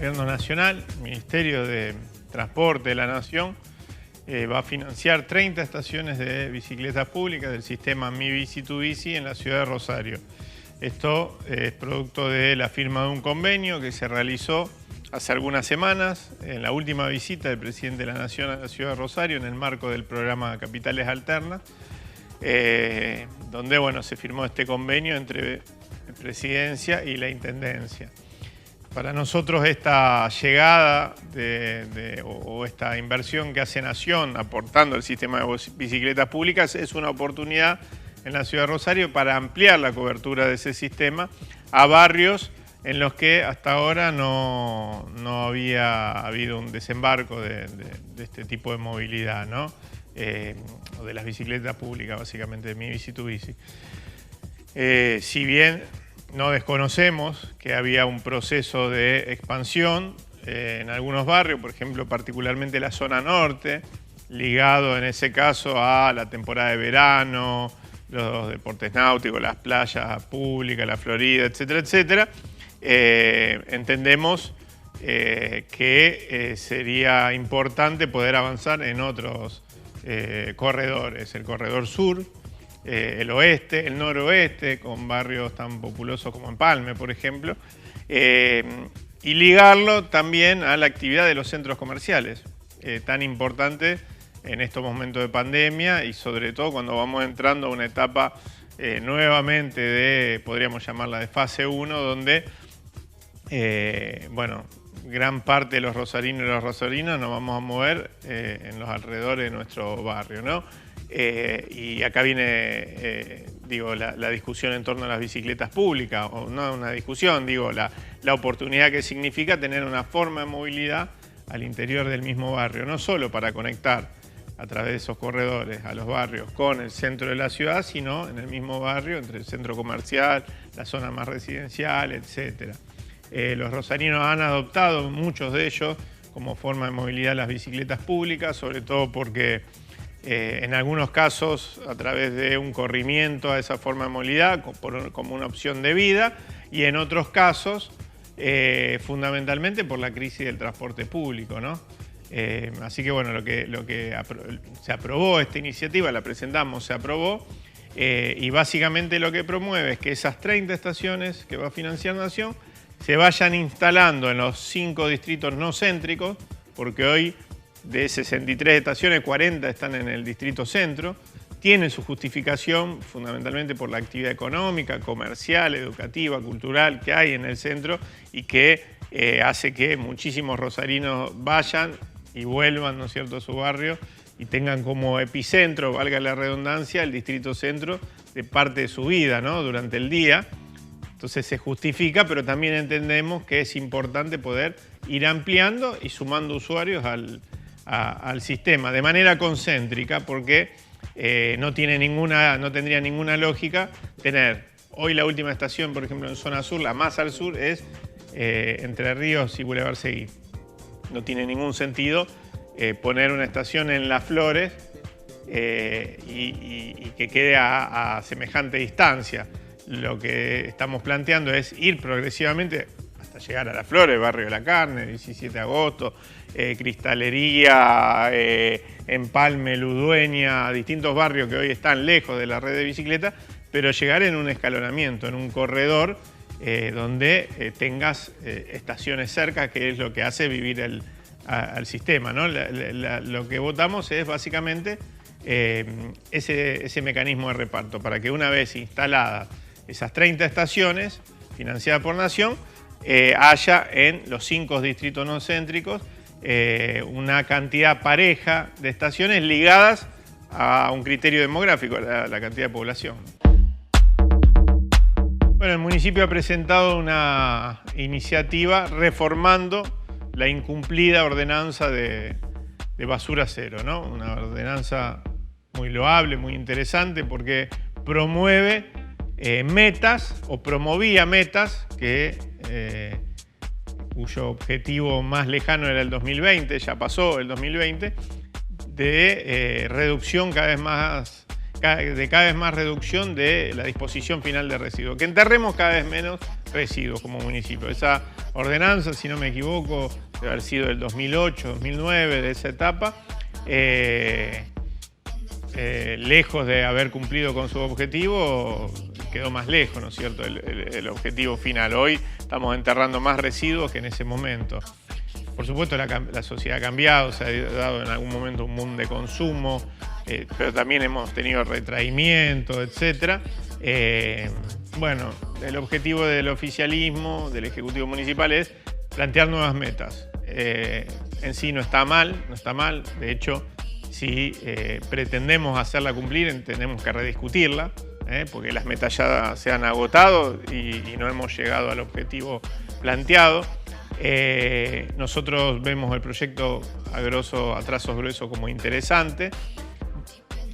Gobierno Nacional, el Ministerio de Transporte de la Nación, va a financiar 30 estaciones de bicicletas públicas del sistema Mi Bici Tu Bici en la ciudad de Rosario. Esto es producto de la firma de un convenio que se realizó hace algunas semanas en la última visita del presidente de la Nación a la ciudad de Rosario en el marco del programa Capitales Alternas, donde bueno, se firmó este convenio entre Presidencia y la Intendencia. Para nosotros esta llegada o esta inversión que hace Nación aportando al sistema de bicicletas públicas es una oportunidad en la ciudad de Rosario para ampliar la cobertura de ese sistema a barrios en los que hasta ahora no había habido un desembarco de este tipo de movilidad, ¿no? O de las bicicletas públicas, básicamente, de Mi Bici Tu Bici. Si bien no desconocemos que había un proceso de expansión en algunos barrios, por ejemplo, particularmente la zona norte, ligado en ese caso a la temporada de verano, los deportes náuticos, las playas públicas, la Florida, etcétera, etcétera. Entendemos que sería importante poder avanzar en otros corredores, el corredor sur, el oeste, el noroeste, con barrios tan populosos como Empalme, por ejemplo, y ligarlo también a la actividad de los centros comerciales, tan importante en estos momentos de pandemia y sobre todo cuando vamos entrando a una etapa nuevamente de, podríamos llamarla de fase 1, donde, bueno, gran parte de los rosarinos y las rosarinas nos vamos a mover en los alrededores de nuestro barrio, ¿no? Y acá viene, digo, la discusión en torno a las bicicletas públicas, o no una discusión, digo, la oportunidad que significa tener una forma de movilidad al interior del mismo barrio, no solo para conectar a través de esos corredores a los barrios con el centro de la ciudad, sino en el mismo barrio, entre el centro comercial, la zona más residencial, etc. Los rosarinos han adoptado, muchos de ellos, como forma de movilidad las bicicletas públicas, sobre todo porque en algunos casos a través de un corrimiento a esa forma de movilidad como una opción de vida, y en otros casos fundamentalmente por la crisis del transporte público, ¿no? Así que bueno, lo que se aprobó esta iniciativa, la presentamos, se aprobó, y básicamente lo que promueve es que esas 30 estaciones que va a financiar Nación se vayan instalando en los 5 distritos no céntricos, porque hoy de 63 estaciones, 40 están en el distrito centro. Tiene su justificación fundamentalmente por la actividad económica, comercial, educativa, cultural que hay en el centro y que hace que muchísimos rosarinos vayan y vuelvan, ¿no es cierto?, a su barrio y tengan como epicentro, valga la redundancia, el distrito centro de parte de su vida, ¿no?, durante el día. Entonces se justifica, pero también entendemos que es importante poder ir ampliando y sumando usuarios al sistema de manera concéntrica, porque no tendría ninguna lógica tener hoy la última estación, por ejemplo, en zona sur, la más al sur, es Entre Ríos y Boulevard Seguí. No tiene ningún sentido poner una estación en Las Flores y que quede a semejante distancia. Lo que estamos planteando es ir progresivamente hasta llegar a Las Flores, Barrio de la Carne, 17 de agosto, Cristalería, Empalme, Ludueña, distintos barrios que hoy están lejos de la red de bicicleta, pero llegar en un escalonamiento, en un corredor donde tengas estaciones cerca, que es lo que hace vivir al sistema, ¿no? Lo que votamos es básicamente ese mecanismo de reparto, para que una vez instaladas esas 30 estaciones financiadas por Nación, haya en los 5 distritos no céntricos una cantidad pareja de estaciones ligadas a un criterio demográfico, la cantidad de población. Bueno, el municipio ha presentado una iniciativa reformando la incumplida ordenanza de basura cero, ¿no? Una ordenanza muy loable, muy interesante, porque promueve metas, o promovía metas cuyo objetivo más lejano era el 2020, ya pasó el 2020, de reducción cada vez más de cada vez más reducción de la disposición final de residuos, que enterremos cada vez menos residuos como municipio. Esa ordenanza, si no me equivoco, debe haber sido del 2008, 2009, de esa etapa, lejos de haber cumplido con su objetivo, quedó más lejos, ¿no es cierto?, el objetivo final. Hoy estamos enterrando más residuos que en ese momento. Por supuesto, la sociedad ha cambiado, se ha dado en algún momento un boom de consumo, pero también hemos tenido retraimiento, etc. Bueno, el objetivo del oficialismo, del Ejecutivo Municipal, es plantear nuevas metas. En sí no está mal, de hecho, si pretendemos hacerla cumplir, tenemos que rediscutirla, porque las metas ya se han agotado y no hemos llegado al objetivo planteado. Nosotros vemos el proyecto a trazos gruesos como interesante.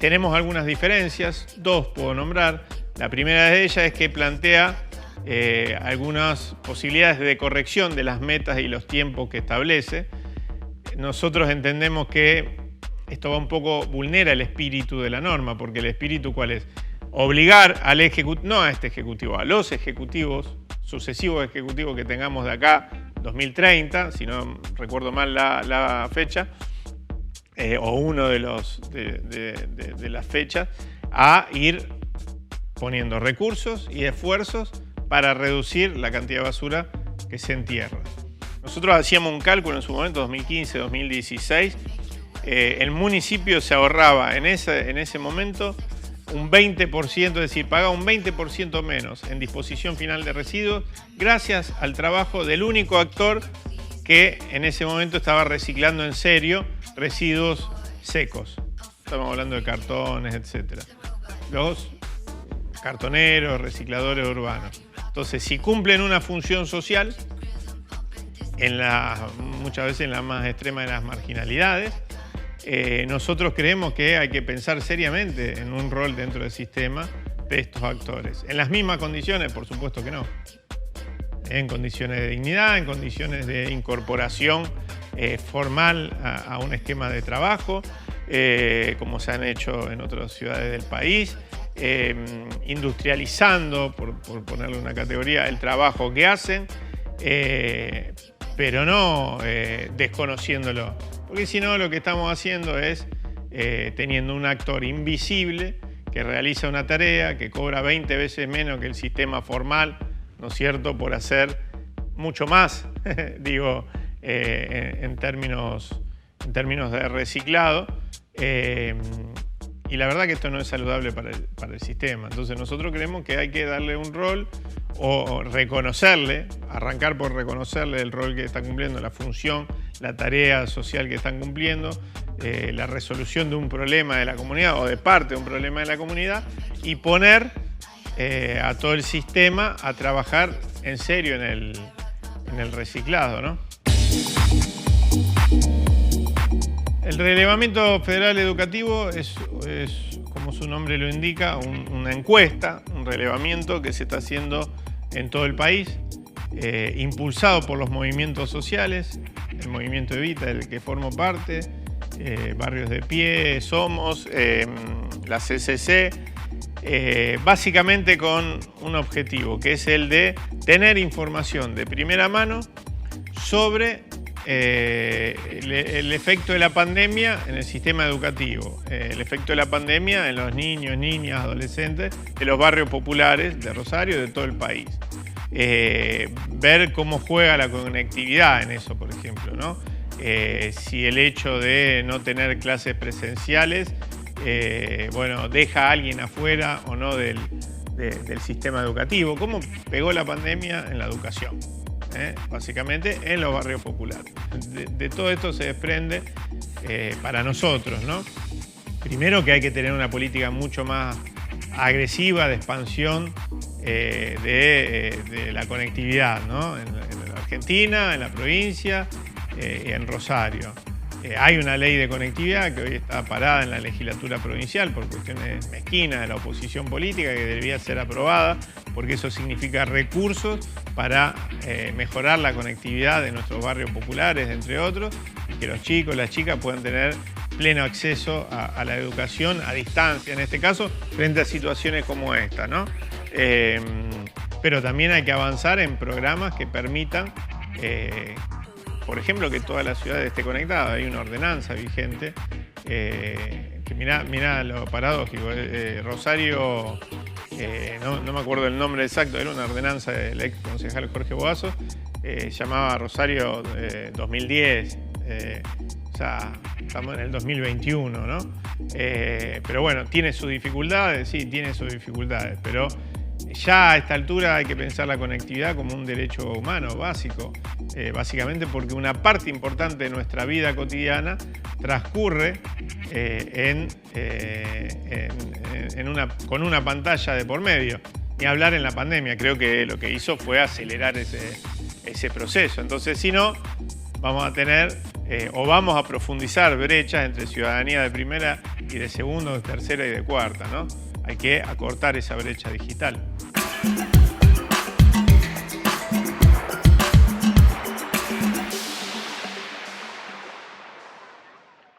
Tenemos algunas diferencias, dos puedo nombrar. La primera de ellas es que plantea algunas posibilidades de corrección de las metas y los tiempos que establece. Nosotros entendemos que esto vulnera el espíritu de la norma, porque el espíritu, ¿cuál es? Obligar al ejecutivo, no a este ejecutivo, a los ejecutivos, sucesivos ejecutivos que tengamos de acá, 2030, si no recuerdo mal la fecha, o uno de las fechas, a ir poniendo recursos y esfuerzos para reducir la cantidad de basura que se entierra. Nosotros hacíamos un cálculo en su momento, 2015, 2016, el municipio se ahorraba en ese momento un 20%, es decir, pagaba un 20% menos en disposición final de residuos gracias al trabajo del único actor que en ese momento estaba reciclando en serio residuos secos. Estamos hablando de cartones, etc. Los cartoneros, recicladores urbanos. Entonces, si cumplen una función social, muchas veces en la más extrema de las marginalidades, nosotros creemos que hay que pensar seriamente en un rol dentro del sistema de estos actores. ¿En las mismas condiciones? Por supuesto que no. En condiciones de dignidad, en condiciones de incorporación formal a un esquema de trabajo, como se han hecho en otras ciudades del país, industrializando, por ponerle una categoría, el trabajo que hacen, pero no desconociéndolo. Porque si no, lo que estamos haciendo es teniendo un actor invisible que realiza una tarea, que cobra 20 veces menos que el sistema formal, ¿no es cierto?, por hacer mucho más, digo, en términos de reciclado. Y la verdad que esto no es saludable para el sistema. Entonces nosotros creemos que hay que darle un rol o reconocerle, arrancar por reconocerle el rol que están cumpliendo, la función, la tarea social que están cumpliendo, la resolución de un problema de la comunidad o de parte de un problema de la comunidad, y poner a todo el sistema a trabajar en serio en el reciclado, ¿no? El relevamiento federal educativo es, como su nombre lo indica, una encuesta, un relevamiento que se está haciendo en todo el país, impulsado por los movimientos sociales, el movimiento Evita, del que formo parte, Barrios de Pie, Somos, la CCC, básicamente con un objetivo, que es el de tener información de primera mano sobre el efecto de la pandemia en el sistema educativo, el efecto de la pandemia en los niños, niñas, adolescentes de los barrios populares de Rosario y de todo el país. Ver cómo juega la conectividad en eso, por ejemplo, ¿no? Si el hecho de no tener clases presenciales, bueno, deja a alguien afuera o no del sistema educativo. ¿Cómo pegó la pandemia en la educación? Básicamente en los barrios populares. De todo esto se desprende para nosotros, ¿no? Primero, que hay que tener una política mucho más agresiva de expansión de la conectividad, ¿no? En la Argentina, en la provincia y en Rosario. Hay una ley de conectividad que hoy está parada en la legislatura provincial por cuestiones mezquinas de la oposición política, que debía ser aprobada, porque eso significa recursos para mejorar la conectividad de nuestros barrios populares, entre otros, y que los chicos, las chicas puedan tener pleno acceso a la educación a distancia, en este caso, frente a situaciones como esta, ¿no? Pero también hay que avanzar en programas que permitan, por ejemplo, que toda la ciudad esté conectada. Hay una ordenanza vigente, que mirá lo paradójico. Rosario, no me acuerdo el nombre exacto, era una ordenanza del ex concejal Jorge Boazo, llamaba Rosario 2010, o sea, estamos en el 2021, ¿no? Pero bueno, tiene sus dificultades, sí, tiene sus dificultades, pero ya a esta altura hay que pensar la conectividad como un derecho humano básico, básicamente porque una parte importante de nuestra vida cotidiana transcurre con una pantalla de por medio. Ni hablar en la pandemia, creo que lo que hizo fue acelerar ese proceso. Entonces, si no, vamos a tener o vamos a profundizar brechas entre ciudadanía de primera y de segunda, de tercera y de cuarta, ¿no? Hay que acortar esa brecha digital.